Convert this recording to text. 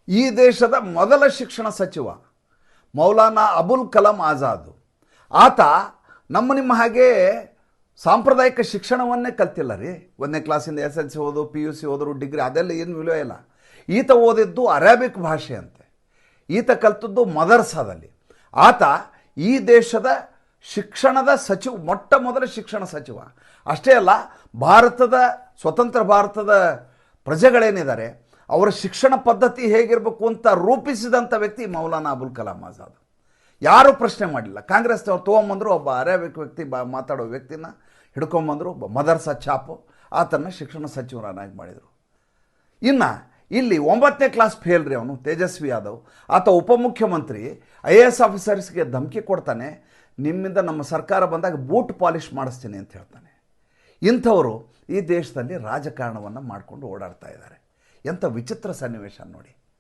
ಈ ದೇಶದ ಮೊದಲ ಶಿಕ್ಷಣ ಸಚಿವ ಮೌಲಾನಾ ಅಬುಲ್ ಕಲಾಂ ಆಜಾದ್. ಆತ ನಿಮ್ಮ ಹಾಗೆ ಸಾಂಪ್ರದಾಯಿಕ ಶಿಕ್ಷಣವನ್ನೇ ಕಲ್ತಿಲ್ಲ ರೀ. 1ನೇ ಕ್ಲಾಸಿಂದ SSLC ಓದು, PUC ಓದರು, ಡಿಗ್ರಿ ಅದೆಲ್ಲ ಏನು ವಿలువ ಇಲ್ಲ. ಈತ ಓದಿದ್ದು ಅರೇಬಿಕ್ ಭಾಷೆ ಅಂತೆ. ಈತ ಕಲ್ತದ್ದು ಮದರ್ಸಾದಲ್ಲಿ. ಆತ ಈ ದೇಶದ ಶಿಕ್ಷಣದ ಸಚಿವ, ಮೊಟ್ಟ ಮೊದಲ ಶಿಕ್ಷಣ ಸಚಿವ. ಅಷ್ಟೇ ಅಲ್ಲ, ಸ್ವತಂತ್ರ ಭಾರತದ ಪ್ರಜೆಗಳೇನಿದ್ದಾರೆ ಅವರ ಶಿಕ್ಷಣ ಪದ್ಧತಿ ಹೇಗಿರಬೇಕು ಅಂತ ರೂಪಿಸಿದಂಥ ವ್ಯಕ್ತಿ ಮೌಲಾನಾ ಅಬುಲ್ ಕಲಾಂ ಆಜಾದ್. ಯಾರೂ ಪ್ರಶ್ನೆ ಮಾಡಲಿಲ್ಲ. ಕಾಂಗ್ರೆಸ್ನವ್ರು ತೊಗೊಂಬಂದರು, ಒಬ್ಬ ಅರೇಬಿಕ್ ವ್ಯಕ್ತಿ ಮಾತಾಡೋ ವ್ಯಕ್ತಿನ ಹಿಡ್ಕೊಂಬಂದರು, ಒಬ್ಬ ಮದರ್ಸಾ ಛಾಪು, ಆತನ ಶಿಕ್ಷಣ ಸಚಿವರನ್ನಾಗಿ ಮಾಡಿದರು. ಇನ್ನು ಇಲ್ಲಿ 9ನೇ ಕ್ಲಾಸ್ ಫೇಲ್ ರೀ ಅವನು, ತೇಜಸ್ವಿ ಯಾದವ್. ಆತ ಉಪಮುಖ್ಯಮಂತ್ರಿ IAS ಆಫೀಸರ್ಸ್ಗೆ ಧಮಕಿ ಕೊಡ್ತಾನೆ, ನಿಮ್ಮಿಂದ ನಮ್ಮ ಸರ್ಕಾರ ಬಂದಾಗ ಬೂಟ್ ಪಾಲಿಷ್ ಮಾಡಿಸ್ತೀನಿ ಅಂತ ಹೇಳ್ತಾನೆ. ಇಂಥವರು ಈ ದೇಶದಲ್ಲಿ ರಾಜಕಾರಣವನ್ನು ಮಾಡಿಕೊಂಡು ಓಡಾಡ್ತಾ ಇದ್ದಾರೆ. ಎಂಥ ವಿಚಿತ್ರ ಸನ್ನಿವೇಶ ನೋಡಿ.